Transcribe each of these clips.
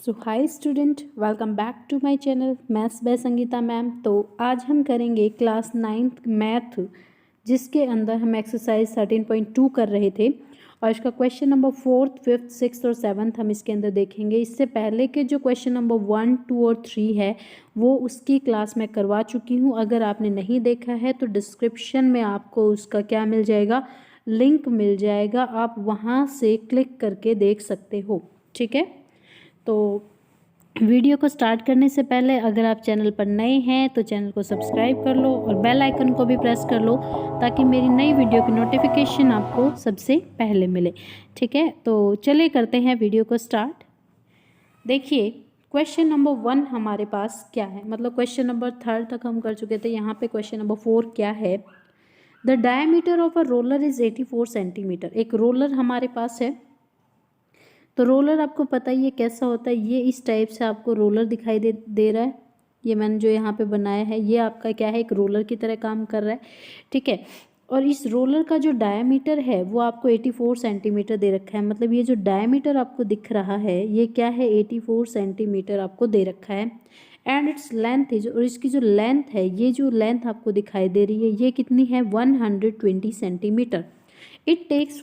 So hi student, welcome back to my channel maths by Sangeeta ma'am. तो आज हम करेंगे क्लास 9th मैथ, जिसके अंदर हम एक्सरसाइज 13.2 कर रहे थे और इसका question number 4th, 5th, 6th और 7th हम इसके अंदर देखेंगे। इससे पहले के जो क्वेश्चन नंबर 1, 2 और 3 है वो उसकी क्लास में करवा चुकी हूँ। अगर आपने नहीं देखा है तो डिस्क्रिप्शन में आपको उसका क्या मिल जाएगा, लिंक मिल जाएगा, आप वहाँ से क्लिक करके देख सकते हो। ठीक है, तो वीडियो को स्टार्ट करने से पहले अगर आप चैनल पर नए हैं तो चैनल को सब्सक्राइब कर लो और बेल आइकन को भी प्रेस कर लो ताकि मेरी नई वीडियो की नोटिफिकेशन आपको सबसे पहले मिले। ठीक है, तो चलिए करते हैं वीडियो को स्टार्ट। देखिए क्वेश्चन नंबर 1 हमारे पास क्या है, मतलब क्वेश्चन नंबर 3 तक हम कर चुके थे। यहाँ पे क्वेश्चन नंबर 4 क्या है, the diameter of a roller is 84 centimetre. एक रोलर हमारे पास है, तो रोलर आपको पता ही है कैसा होता है। ये इस टाइप से आपको रोलर दिखाई दे रहा है। ये मैंने जो यहाँ पे बनाया है ये आपका क्या है, एक रोलर की तरह काम कर रहा है। ठीक है, और इस रोलर का जो डायमीटर है वो आपको 84 सेंटीमीटर दे रखा है। मतलब ये जो डायमीटर आपको दिख रहा है ये क्या है, 84 सेंटीमीटर आपको दे रखा है। एंड इट्स लेंथ इज, और इसकी जो लेंथ है, ये जो लेंथ आपको दिखाई दे रही है ये कितनी है, 120 centimetre. It takes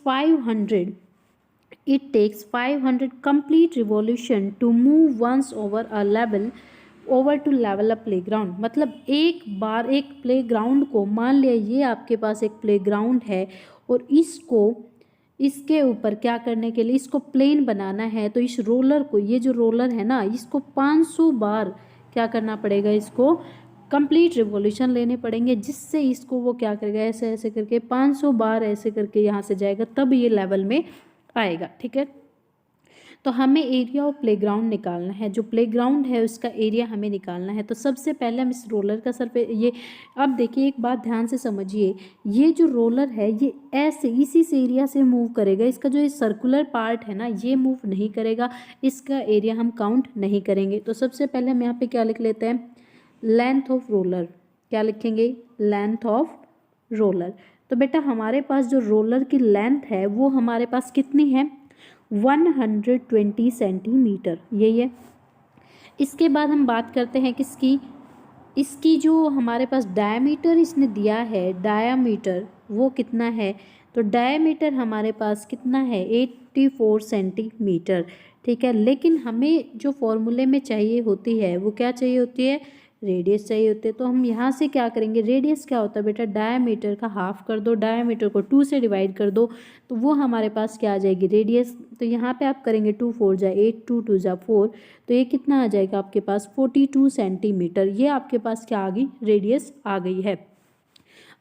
500 complete revolution to move once over to level a playground। मतलब एक बार एक प्लेग्राउंड को, मान लिया ये आपके पास एक प्लेग्राउंड है और इसके ऊपर क्या करने के लिए, इसको प्लेन बनाना है। तो इस रोलर को, ये जो रोलर है ना, इसको 500 बार क्या करना पड़ेगा, इसको कंप्लीट रिवॉल्यूशन लेने पड़ेंगे, जिससे इसको वो क्या करेगा, ऐसे ऐसे करके 500 बार ऐसे करके यहाँ से जाएगा, तब ये लेवल में आएगा। ठीक है, तो हमें एरिया ऑफ प्लेग्राउंड निकालना है। जो प्लेग्राउंड है उसका एरिया हमें निकालना है। तो सबसे पहले हम इस रोलर का सरफेस, ये अब देखिए एक बात ध्यान से समझिए, ये जो रोलर है ये ऐसे इसी से एरिया से मूव करेगा। इसका जो ये सर्कुलर पार्ट है ना ये मूव नहीं करेगा, इसका एरिया हम काउंट नहीं करेंगे। तो सबसे पहले हम यहाँ पे क्या लिख लेते हैं, लेंथ ऑफ रोलर। क्या लिखेंगे, लेंथ ऑफ रोलर। तो बेटा हमारे पास जो रोलर की लेंथ है वो हमारे पास कितनी है, 120 सेंटीमीटर, यही है। इसके बाद हम बात करते हैं किसकी, इसकी जो हमारे पास डायमीटर इसने दिया है, डायमीटर वो कितना है, तो डायमीटर हमारे पास कितना है, 84 सेंटीमीटर। ठीक है, लेकिन हमें जो फॉर्मूले में चाहिए होती है वो क्या चाहिए होती है, रेडियस चाहिए होते हैं। तो हम यहाँ से क्या करेंगे, रेडियस क्या होता है बेटा, डायमीटर का हाफ कर दो, डायमीटर को 2 से डिवाइड कर दो, तो वो हमारे पास क्या आ जाएगी, रेडियस। तो यहाँ पे आप करेंगे 2 4 जा 8, 2 2 जा 4, तो ये कितना आ जाएगा आपके पास, 42 सेंटीमीटर। ये आपके पास क्या आ गई, रेडियस आ गई है।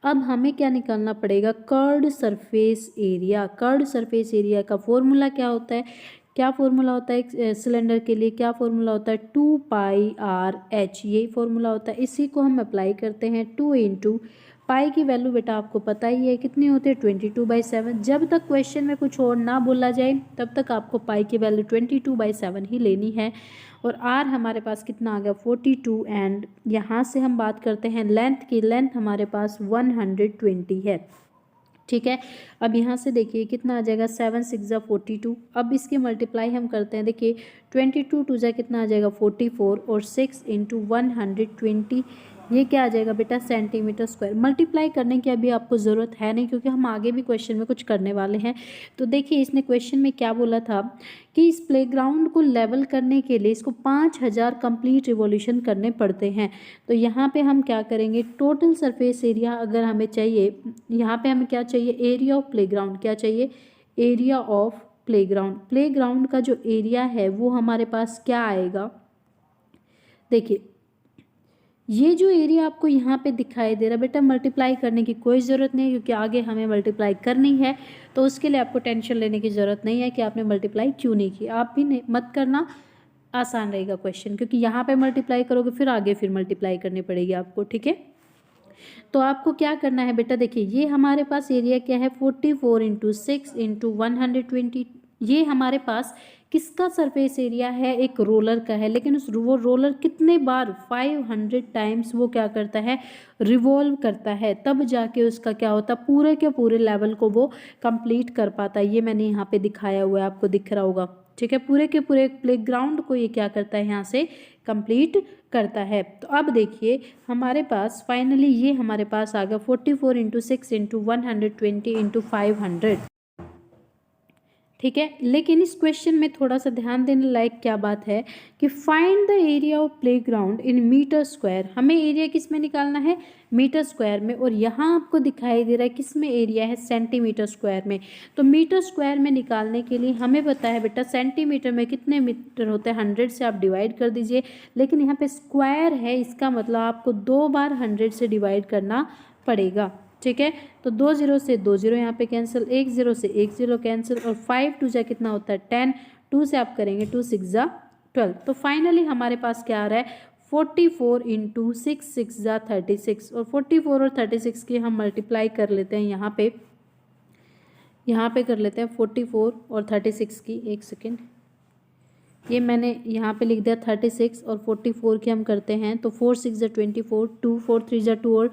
अब हमें क्या निकालना पड़ेगा, curved surface area. Curved surface area का फॉर्मूला क्या होता है, क्या फॉर्मूला होता है एक सिलेंडर के लिए, क्या फॉर्मूला होता है, 2πr/h, यही फॉर्मूला होता है। इसी को हम अप्लाई करते हैं। 2 इंटू पाई की वैल्यू बेटा आपको पता ही है कितनी होती है, 22/7। जब तक क्वेश्चन में कुछ और ना बोला जाए तब तक आपको पाई की वैल्यू 22/7 ही लेनी है। और आर हमारे पास कितना आ गया, 42। एंड यहाँ से हम बात करते हैं लेंथ की, लेंथ हमारे पास 120 है। ठीक है, अब यहाँ से देखिए कितना आ जाएगा, 7 6 जा 42। अब इसकी मल्टीप्लाई हम करते हैं, देखिए 22 2 जा कितना आ जाएगा, 44, और 6 इंटू 120, ये क्या आ जाएगा बेटा, सेंटीमीटर स्क्वायर। मल्टीप्लाई करने की अभी आपको ज़रूरत है नहीं, क्योंकि हम आगे भी क्वेश्चन में कुछ करने वाले हैं। तो देखिए इसने क्वेश्चन में क्या बोला था कि इस प्लेग्राउंड को लेवल करने के लिए इसको 5000 कंप्लीट रिवॉल्यूशन करने पड़ते हैं। तो यहाँ पे हम क्या करेंगे, टोटल सरफेस एरिया अगर हमें चाहिए, यहाँ पे हमें क्या चाहिए, एरिया ऑफ प्लेग्राउंड। क्या चाहिए, एरिया ऑफ प्लेग्राउंड। प्लेग्राउंड का जो एरिया है वो हमारे पास क्या आएगा, देखिए ये जो एरिया आपको यहाँ पे दिखाई दे रहा है बेटा, मल्टीप्लाई करने की कोई ज़रूरत नहीं, क्योंकि आगे हमें मल्टीप्लाई करनी है। तो उसके लिए आपको टेंशन लेने की ज़रूरत नहीं है कि आपने मल्टीप्लाई क्यों नहीं की। आप भी नहीं, मत करना, आसान रहेगा क्वेश्चन, क्योंकि यहाँ पे मल्टीप्लाई करोगे फिर आगे फिर मल्टीप्लाई करनी पड़ेगी आपको। ठीक है, तो आपको क्या करना है बेटा, देखिए ये हमारे पास एरिया क्या है, 44 इंटू 6 इंटू 120। ये हमारे पास किसका सरफेस एरिया है, एक रोलर का है। लेकिन वो रोलर कितने बार, 500 टाइम्स वो क्या करता है, रिवॉल्व करता है, तब जाके उसका क्या होता है, पूरे के पूरे लेवल को वो कंप्लीट कर पाता है। ये मैंने यहाँ पे दिखाया हुआ है, आपको दिख रहा होगा। ठीक है, पूरे के पूरे प्लेग्राउंड को ये क्या करता है यहाँ से कंप्लीट करता है। तो अब देखिए हमारे पास फाइनली ये हमारे पास आ गया 44 इंटू 6 इंटू 120 इंटू 500। ठीक है, लेकिन इस क्वेश्चन में थोड़ा सा ध्यान देने लायक क्या बात है कि find the area of playground in metre square. हमें एरिया किस में निकालना है, मीटर स्क्वायर में, और यहाँ आपको दिखाई दे रहा है किस में एरिया है, सेंटीमीटर स्क्वायर में। तो मीटर स्क्वायर में निकालने के लिए हमें पता है बेटा सेंटीमीटर में कितने मीटर होते हैं, 100 से आप डिवाइड कर दीजिए, लेकिन यहाँ पे स्क्वायर है, इसका मतलब आपको 2 बार 100 से डिवाइड करना पड़ेगा। ठीक है, तो 2 0 से 2 0 यहाँ पे कैंसिल, 1 0 से 1 0 कैंसिल, और 5 2 जा कितना होता है 10, 2 से आप करेंगे 2 6 जा 12। तो फाइनली हमारे पास क्या आ रहा है 44 इंटू 6 6 जा 36, और 44 और 36 की हम मल्टीप्लाई कर लेते हैं यहाँ पे कर लेते हैं 44 और 36 की। एक सेकेंड, ये मैंने यहाँ पे लिख दिया 36 और 44 की हम करते हैं, तो 4 6 जा 24, 2 4 3 जा 2 और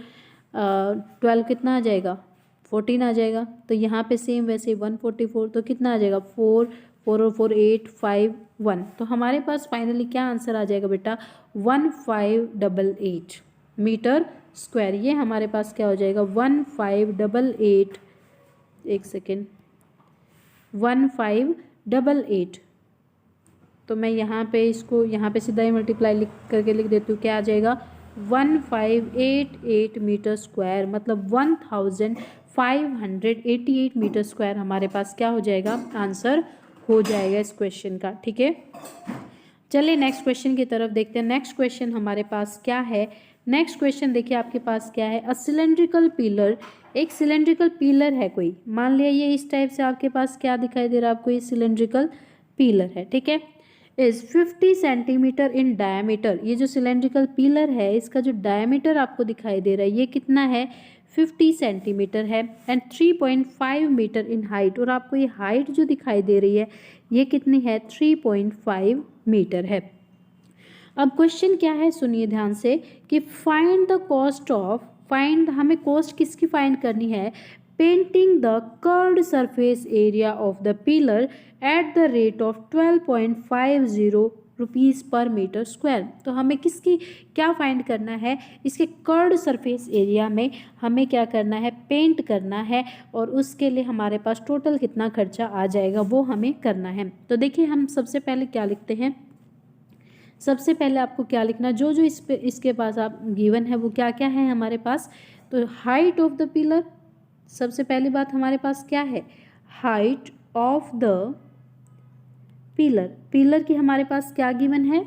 12 कितना आ जाएगा 14 आ जाएगा। तो यहाँ पे सेम वैसे 144, तो कितना आ जाएगा 4 4 और 4 8 5 1। तो हमारे पास फाइनली क्या आंसर आ जाएगा बेटा 1588 मीटर स्क्वायर। ये हमारे पास क्या हो जाएगा 1588, एक सेकेंड 1588। तो मैं यहाँ पे इसको यहाँ पे सीधा ही मल्टीप्लाई करके लिख देती हूँ, क्या आ जाएगा 1588 मीटर स्क्वायर, मतलब 1588 मीटर स्क्वायर हमारे पास क्या हो जाएगा, आंसर हो जाएगा इस क्वेश्चन का। ठीक है, चलिए नेक्स्ट क्वेश्चन की तरफ देखते हैं। नेक्स्ट क्वेश्चन हमारे पास क्या है, नेक्स्ट क्वेश्चन देखिए आपके पास क्या है, अ सिलेंड्रिकल पिलर, एक सिलेंड्रिकल पिलर है कोई, मान लिया ये इस टाइप से आपके पास क्या दिखाई दे रहा है आपको, ये सिलेंड्रिकल पिलर है। ठीक है, इज 50 सेंटीमीटर इन डायमीटर। ये जो सिलेंड्रिकल पिलर है इसका जो डायमीटर आपको दिखाई दे रहा है ये कितना है 50 सेंटीमीटर है, एंड 3.5 मीटर इन हाइट, और आपको ये हाइट जो दिखाई दे रही है ये कितनी है 3.5 मीटर है। अब क्वेश्चन क्या है सुनिए ध्यान से कि find the cost of, find हमें कॉस्ट किसकी फाइंड करनी है, painting the curved surface area of the pillar at the rate of 12.50 rupees पर मीटर स्क्वायर। तो हमें किसकी क्या फाइंड करना है, इसके कर्व्ड सरफेस एरिया में हमें क्या करना है, पेंट करना है, और उसके लिए हमारे पास टोटल कितना खर्चा आ जाएगा वो हमें करना है। तो देखिए हम सबसे पहले क्या लिखते हैं, सबसे पहले आपको क्या लिखना, जो जो इसके पास आप गिवन है वो क्या क्या है हमारे पास। तो हाइट ऑफ द पिलर, सबसे पहली बात हमारे पास क्या है, height of the pillar, pillar की हमारे पास क्या गिवन है,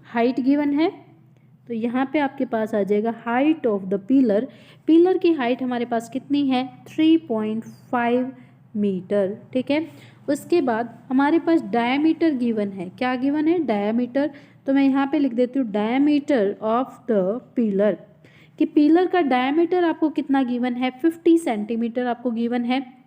हाइट गिवन है। तो यहाँ पे आपके पास आ जाएगा height of the pillar, pillar की हाइट हमारे पास कितनी है 3.5 मीटर। ठीक है, उसके बाद हमारे पास डायमीटर गिवन है, क्या गिवन है डायमीटर, तो मैं यहाँ पे लिख देती हूँ डायमीटर ऑफ द पिलर, कि पिलर का डायमीटर आपको कितना गिवन है 50 सेंटीमीटर आपको गिवन है।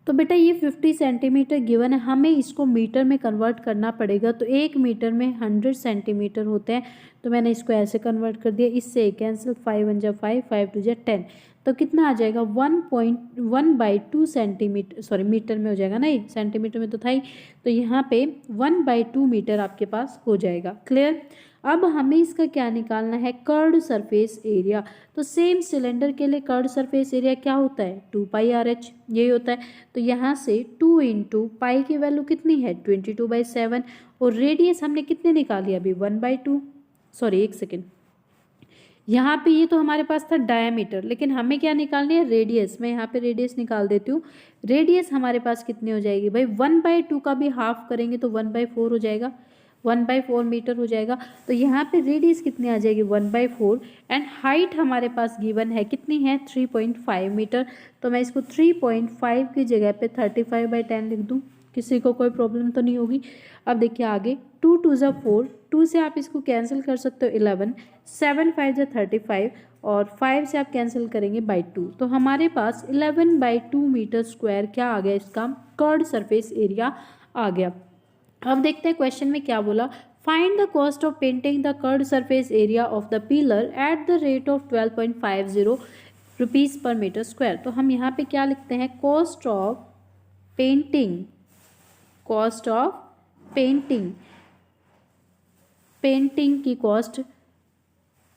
तो बेटा ये 50 सेंटीमीटर गिवन है, हमें इसको मीटर में कन्वर्ट करना पड़ेगा। तो 1 मीटर में 100 सेंटीमीटर होते हैं, तो मैंने इसको ऐसे कन्वर्ट कर दिया, इससे कैंसिल 5 1 जा 5 5 2 जा 10, तो कितना आ जाएगा 1.1/2 सेंटीमीटर, सॉरी मीटर में हो जाएगा ना, ये सेंटीमीटर में तो था ही, तो यहाँ पे 1/2 मीटर आपके पास हो जाएगा। क्लियर, अब हमें इसका क्या निकालना है, कर्व्ड सरफेस एरिया। तो सेम सिलेंडर के लिए कर्व्ड सरफेस एरिया क्या होता है 2πRH, यही होता है। तो यहाँ से 2 इंटू पाई की वैल्यू कितनी है 22/7, और रेडियस हमने कितने निकाली अभी 1/2, सॉरी एक सेकेंड, यहाँ पे ये तो हमारे पास था डायमीटर, लेकिन हमें क्या निकालनी है रेडियस। मैं यहाँ पे रेडियस निकाल देती हूँ, रेडियस हमारे पास कितनी हो जाएगी भाई 1/2 का भी हाफ करेंगे तो 1/4 हो जाएगा, 1/4 मीटर हो जाएगा। तो यहाँ पे रेडियस कितनी आ जाएगी 1/4, एंड हाइट हमारे पास गिवन है कितनी है 3.5 मीटर। तो मैं इसको 3.5 की जगह पे 35/10 लिख दूँ, किसी को कोई प्रॉब्लम तो नहीं होगी। अब देखिए आगे 2 2 जा 4, 2 से आप इसको कैंसिल कर सकते हो 11, 7 5 जा 35, और 5 से आप कैंसिल करेंगे बाई 2। तो हमारे पास 11/2 मीटर स्क्वायर क्या आ गया, इसका कर्व्ड सरफेस एरिया आ गया। अब देखते हैं क्वेश्चन में क्या बोला, find the cost of painting the curved surface area of the pillar at the rate of 12.50 rupees पर मीटर स्क्वायर। तो हम यहाँ पे क्या लिखते हैं, cost of painting, cost of painting, painting की कॉस्ट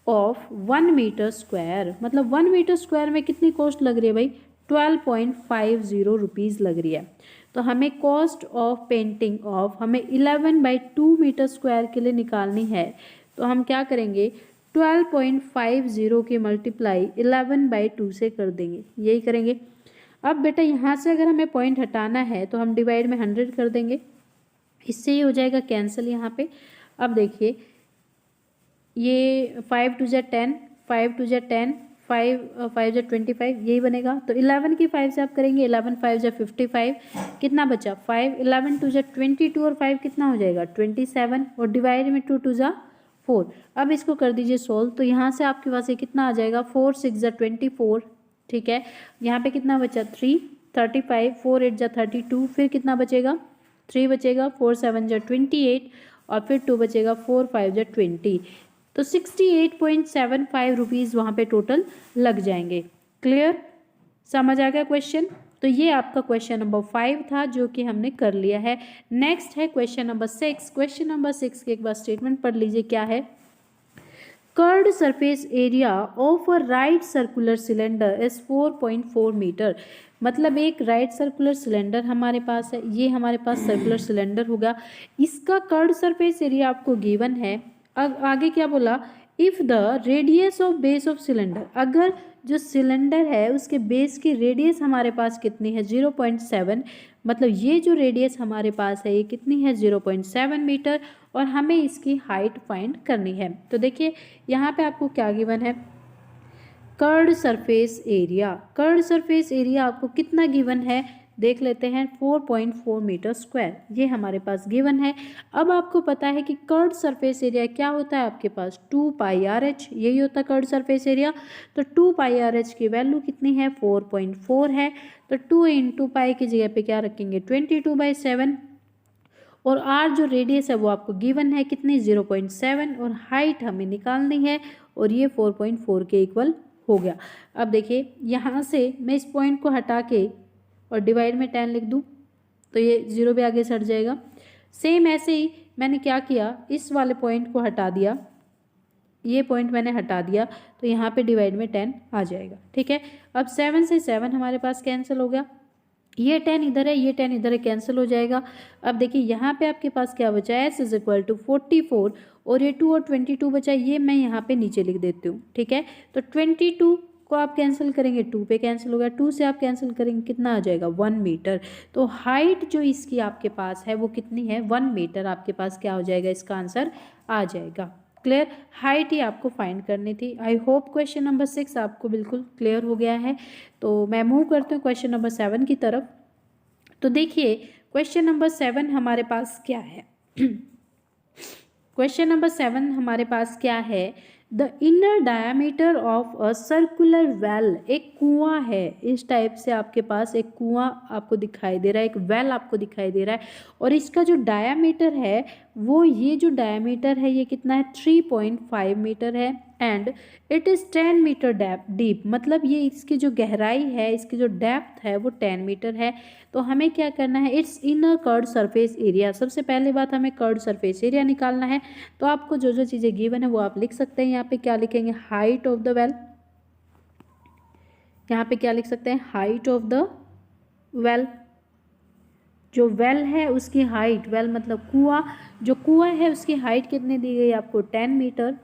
ऑफ 1 मीटर स्क्वायर, मतलब 1 मीटर स्क्वायर में कितनी कॉस्ट लग रही है भाई, 12.50 रुपीज़ लग रही है। तो हमें कॉस्ट ऑफ पेंटिंग ऑफ हमें 11/2 मीटर स्क्वायर के लिए निकालनी है। तो हम क्या करेंगे, 12.50 की मल्टीप्लाई 11/2 से कर देंगे, यही करेंगे। अब बेटा यहाँ से अगर हमें पॉइंट हटाना है तो हम डिवाइड में 100 कर देंगे, इससे ये हो जाएगा कैंसिल यहाँ पे। अब देखिए ये 5 2 10, 5 2 10, 5 5 25, यही बनेगा। तो 11 की 5 से आप करेंगे, 11 5 55, कितना बचा 5, 11 2 22 और 5 कितना हो जाएगा 27, और डिवाइड में 2 2 4। अब इसको कर दीजिए सोल्व, तो यहाँ से आपके पास ये कितना आ जाएगा 4 6 24, ठीक है। यहाँ पे कितना बचा 3 35, 4 8 32, फिर कितना बचेगा 3 बचेगा, 4 7 28, और फिर 2 बचेगा, 4 5 20। तो 68.75 रुपीज़ वहाँ पे टोटल लग जाएंगे। क्लियर, समझ आ गया क्वेश्चन। तो ये आपका क्वेश्चन नंबर 5 था जो कि हमने कर लिया है। नेक्स्ट है क्वेश्चन नंबर 6। क्वेश्चन नंबर 6 के एक बार स्टेटमेंट पढ़ लीजिए, क्या है। Curved surface area of a right circular cylinder is 4.4 metre, मतलब एक राइट सर्कुलर सिलेंडर हमारे पास है, ये हमारे पास सर्कुलर सिलेंडर होगा, इसका कर्व्ड सरफेस एरिया आपको गिवन है। आगे क्या बोला, if the radius of base of cylinder, अगर जो सिलेंडर है उसके बेस की रेडियस हमारे पास कितनी है 0.7, मतलब ये जो रेडियस हमारे पास है ये कितनी है 0.7 मीटर, और हमें इसकी हाइट फाइंड करनी है। तो देखिए यहाँ पे आपको क्या गिवन है, curved surface area, curved surface area आपको कितना गिवन है देख लेते हैं, 4.4 मीटर स्क्वायर, ये हमारे पास गिवन है। अब आपको पता है कि कर्व्ड सरफेस एरिया क्या होता है आपके पास 2πRh, यही होता है कर्व्ड सरफेस एरिया। तो 2πRh की वैल्यू कितनी है 4.4 है, तो 2 × पाई की जगह पे क्या रखेंगे 22/7, और r जो रेडियस है वो आपको गिवन है कितनी 0.7, और हाइट हमें निकालनी है, और ये 4.4 के इक्वल हो गया। अब देखिए यहाँ से मैं इस पॉइंट को हटा के और डिवाइड में 10 लिख दूँ तो ये 0 भी आगे सट जाएगा। सेम ऐसे ही मैंने क्या किया, इस वाले पॉइंट को हटा दिया, ये पॉइंट मैंने हटा दिया, तो यहाँ पे डिवाइड में 10 आ जाएगा, ठीक है। अब 7 से 7 हमारे पास कैंसिल हो गया, ये 10 इधर है, ये 10 इधर है, कैंसिल हो जाएगा। अब देखिए यहाँ पे आपके पास क्या बचा है, s = 44, और ये 2 और 22 बचा, ये मैं यहाँ पे नीचे लिख देती हूँ, ठीक है। तो 22 को आप कैंसिल करेंगे 2 पे कैंसिल होगा, 2 से आप कैंसिल करेंगे कितना आ जाएगा 1 मीटर। तो हाइट जो इसकी आपके पास है वो कितनी है 1 मीटर, आपके पास क्या हो जाएगा, इसका आंसर आ जाएगा। क्लियर, हाइट ही आपको फाइंड करनी थी। आई होप क्वेश्चन नंबर 6 आपको बिल्कुल क्लियर हो गया है। तो मैं मूव करती हूँ क्वेश्चन नंबर 7 की तरफ। तो देखिए क्वेश्चन नंबर 7 हमारे पास क्या है क्वेश्चन नंबर 7 हमारे पास क्या है, the inner diameter of a circular well, एक कुआं है, इस टाइप से आपके पास एक कुआं आपको दिखाई दे रहा है, एक वेल आपको दिखाई दे रहा है, और इसका जो डायामीटर है वो ये जो डायामीटर है ये कितना है 3.5 मीटर है, and it is 10 metre deep, मतलब ये इसकी जो गहराई है, इसकी जो डेप्थ है वो 10 मीटर है। तो हमें क्या करना है, it's inner curved surface area, सबसे पहले बात हमें कर्व्ड सरफेस एरिया निकालना है। तो आपको जो जो चीज़ें गिवन है वो आप लिख सकते हैं। यहाँ पे क्या लिखेंगे, हाइट ऑफ द वेल, यहाँ पे क्या लिख सकते हैं, हाइट ऑफ द वेल, जो वेल है उसकी हाइट, वेल मतलब कुआं, जो कुआं है उसकी हाइट कितनी दी गई आपको 10 मीटर।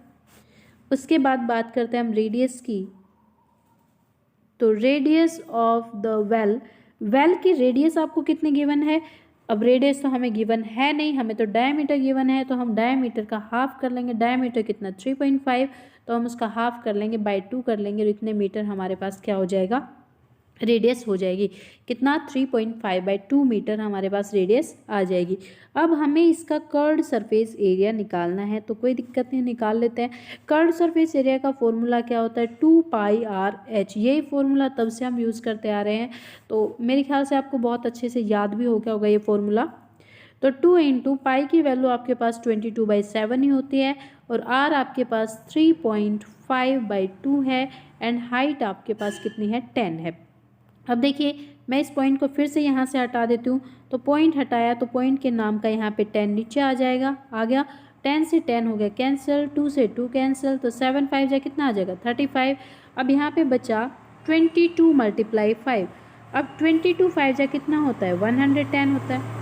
उसके बाद बात करते हैं हम रेडियस की, तो radius of the well, well की रेडियस आपको कितनी गिवन है, अब रेडियस तो हमें गिवन है नहीं, हमें तो डायमीटर गिवन है, तो हम डायमीटर का हाफ कर लेंगे, डायमीटर कितना 3.5, तो हम उसका हाफ कर लेंगे, बाई 2 कर लेंगे, और इतने मीटर हमारे पास क्या हो जाएगा, रेडियस हो जाएगी, कितना 3.5/2 मीटर हमारे पास रेडियस आ जाएगी। अब हमें इसका कर्व्ड सरफेस एरिया निकालना है, तो कोई दिक्कत नहीं, निकाल लेते हैं। कर्व्ड सरफेस एरिया का फॉर्मूला क्या होता है 2πRh, यही फॉर्मूला तब से हम यूज़ करते आ रहे हैं, तो मेरे ख्याल से आपको बहुत अच्छे से याद भी हो गया होगा ये फॉर्मूला। तो 2 × पाई की वैल्यू आपके पास 22/7 ही होती है, और r आपके पास 3.5/2 है, एंड हाइट आपके पास कितनी है 10 है। अब देखिए मैं इस पॉइंट को फिर से यहाँ से हटा देती हूँ। तो पॉइंट हटाया तो पॉइंट के नाम का यहाँ पे 10 नीचे आ जाएगा, आ गया। 10 से 10 हो गया कैंसिल, 2 से 2 कैंसिल, तो 7 5 जा कितना आ जाएगा 35। अब यहाँ पे बचा 22 × 5। अब 22 5 जा कितना होता है 110 होता है,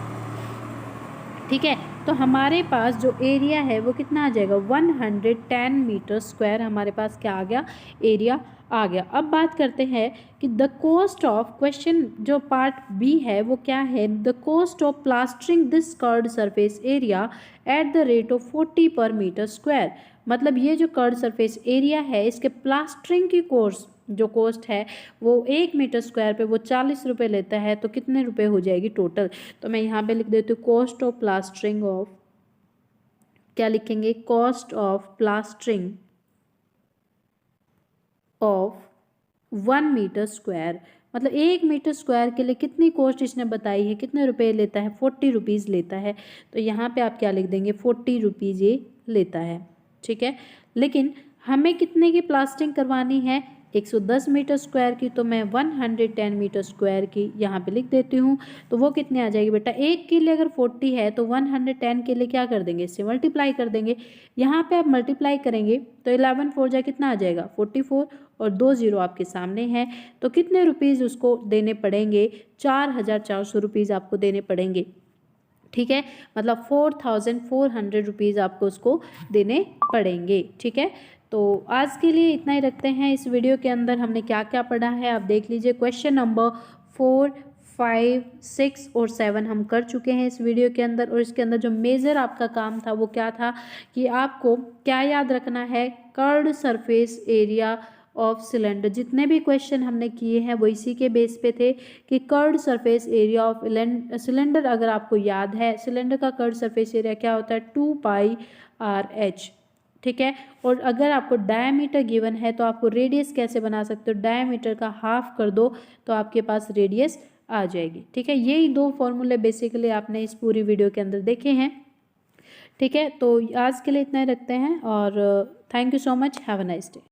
ठीक है। तो हमारे पास जो एरिया है वो कितना आ जाएगा 110 मीटर स्क्वायर, हमारे पास क्या आ गया एरिया आ गया। अब बात करते हैं कि द कॉस्ट ऑफ, क्वेश्चन जो पार्ट बी है वो क्या है, the cost of plastering this curved surface area at the rate of 40 पर मीटर स्क्वायर। मतलब ये जो कर्ड सरफेस एरिया है इसके प्लास्टरिंग की जो कॉस्ट है वो 1 मीटर स्क्वायर पे वो 40 रुपये लेता है, तो कितने रुपए हो जाएगी टोटल। तो मैं यहाँ पे लिख देती हूँ कॉस्ट ऑफ प्लास्टरिंग ऑफ, क्या लिखेंगे, cost of plastering of 1 metre square. मतलब 1 मीटर स्क्वायर के लिए कितनी कॉस्ट इसने बताई है, कितने रुपए लेता है, 40 रुपीज़ लेता है। तो यहाँ पे आप क्या लिख देंगे 40 रुपीज़ ये लेता है, ठीक है। लेकिन हमें कितने की प्लास्टरिंग करवानी है 110 मीटर स्क्वायर की, तो मैं 110 मीटर स्क्वायर की यहाँ पे लिख देती हूँ। तो वो कितने आ जाएगी बेटा, एक के लिए अगर 40 है तो 110 के लिए क्या कर देंगे, इससे मल्टीप्लाई कर देंगे। यहाँ पे आप मल्टीप्लाई करेंगे तो 11 4 जा कितना आ जाएगा 44, और 2 0 आपके सामने है। तो कितने रुपीज़ उसको देने पड़ेंगे, 4400 रुपीज़ आपको देने पड़ेंगे, ठीक है। मतलब 4400 रुपीज़ आपको उसको देने पड़ेंगे, ठीक है। तो आज के लिए इतना ही रखते हैं। इस वीडियो के अंदर हमने क्या क्या पढ़ा है आप देख लीजिए। क्वेश्चन नंबर 4 5 6 और 7 हम कर चुके हैं इस वीडियो के अंदर। और इसके अंदर जो मेजर आपका काम था वो क्या था कि आपको क्या याद रखना है, curved surface area of cylinder. जितने भी क्वेश्चन हमने किए हैं वो इसी के बेस पे थे कि curved surface area of cylinder, अगर आपको याद है सिलेंडर का कर्व्ड सरफेस एरिया क्या होता है 2πr/h, ठीक है। और अगर आपको डायमीटर गिवन है तो आपको रेडियस कैसे बना सकते हो, डायमीटर का हाफ कर दो तो आपके पास रेडियस आ जाएगी, ठीक है। यही 2 फॉर्मूले बेसिकली आपने इस पूरी वीडियो के अंदर देखे हैं, ठीक है। तो आज के लिए इतना ही रखते हैं और thank you so much, have a nice day.